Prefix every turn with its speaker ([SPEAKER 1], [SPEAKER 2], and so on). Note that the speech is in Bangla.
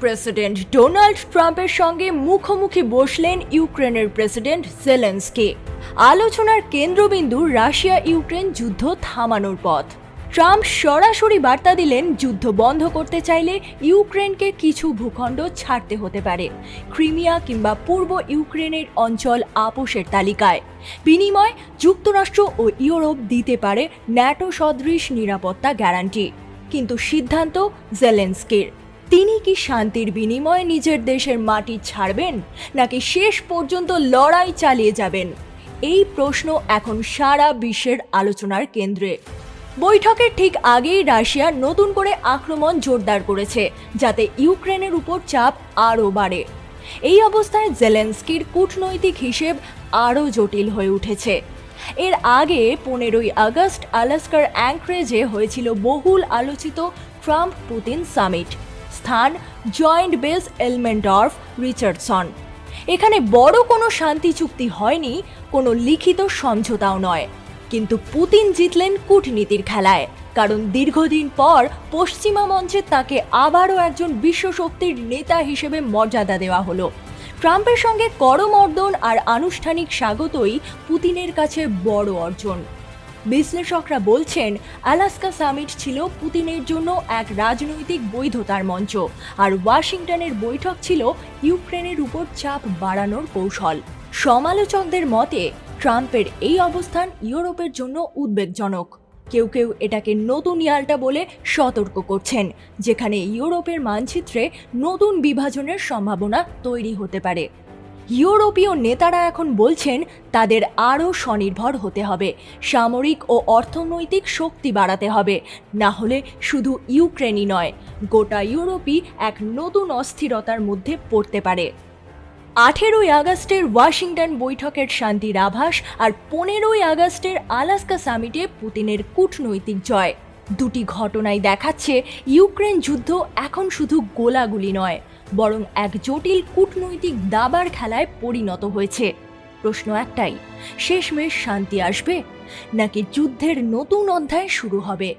[SPEAKER 1] প্রেসিডেন্ট ডোনাল্ড ট্রাম্পের সঙ্গে মুখোমুখি বসলেন ইউক্রেনের প্রেসিডেন্ট জেলেনস্কি। আলোচনার কেন্দ্রবিন্দু রাশিয়া ইউক্রেন যুদ্ধ থামানোর পথ। ট্রাম্প সরাসরি বার্তা দিলেন, যুদ্ধ বন্ধ করতে চাইলে ইউক্রেনকে কিছু ভূখণ্ড ছাড়তে হতে পারে, ক্রিমিয়া কিংবা পূর্ব ইউক্রেনের অঞ্চল আপোষের তালিকায়। বিনিময় যুক্তরাষ্ট্র ও ইউরোপ দিতে পারে ন্যাটো সদৃশ নিরাপত্তা গ্যারান্টি। কিন্তু সিদ্ধান্ত জেলেনস্কির। তিনি কি শান্তির বিনিময়ে নিজের দেশের মাটি ছাড়বেন, নাকি শেষ পর্যন্ত লড়াই চালিয়ে যাবেন? এই প্রশ্ন এখন সারা বিশ্বের আলোচনার কেন্দ্রে। বৈঠকের ঠিক আগেই রাশিয়া নতুন করে আক্রমণ জোরদার করেছে, যাতে ইউক্রেনের উপর চাপ আরও বাড়ে। এই অবস্থায় জেলেনস্কির কূটনৈতিক হিসেব আরও জটিল হয়ে উঠেছে। এর আগে 15ই আগস্ট আলাস্কার অ্যাঙ্করেজে হয়েছিল বহুল আলোচিত ট্রাম্প পুতিন সামিট। স্থান জয়েন্ট বেস এলমেন্ডর্ফ রিচার্ডসন। এখানে বড় কোনো শান্তি চুক্তি হয়নি, কোনো লিখিত সমঝোতাও নয়। কিন্তু পুতিন জিতলেন কূটনীতির খেলায়, কারণ দীর্ঘদিন পর পশ্চিমা মঞ্চে তাকে আবারও একজন বিশ্বশক্তির নেতা হিসেবে মর্যাদা দেওয়া হলো। ট্রাম্পের সঙ্গে করমর্দন আর আনুষ্ঠানিক স্বাগতই পুতিনের কাছে বড় অর্জন। বিশ্লেষকরা বলছেন, আলাস্কা সামিট ছিল পুতিনের জন্য এক রাজনৈতিক বৈধতার মঞ্চ, আর ওয়াশিংটনের বৈঠক ছিল ইউক্রেনের উপর চাপ বাড়ানোর কৌশল। সমালোচকদের মতে ট্রাম্পের এই অবস্থান ইউরোপের জন্য উদ্বেগজনক। কেউ কেউ এটাকে নতুন ইয়াল্টা বলে সতর্ক করছেন, যেখানে ইউরোপের মানচিত্রে নতুন বিভাজনের সম্ভাবনা তৈরি হতে পারে। ইউরোপীয় নেতারা এখন বলছেন তাদের আরও স্বনির্ভর হতে হবে, সামরিক ও অর্থনৈতিক শক্তি বাড়াতে হবে, না হলে শুধু ইউক্রেনই নয়, গোটা ইউরোপই এক নতুন অস্থিরতার মধ্যে পড়তে পারে। 18ই আগস্টের ওয়াশিংটন বৈঠকের শান্তির আভাস আর 15ই আগস্টের আলাস্কা সামিটে পুতিনের কূটনৈতিক জয়, দুটি ঘটনাই দেখাচ্ছে ইউক্রেন যুদ্ধ এখন শুধু গোলাগুলি নয়, বরং এক জটিল কূটনৈতিক দাবার খেলায় পরিণত হয়েছে। প্রশ্ন একটাই, শেষমেশ শান্তি আসবে, নাকি যুদ্ধের নতুন অধ্যায় শুরু হবে?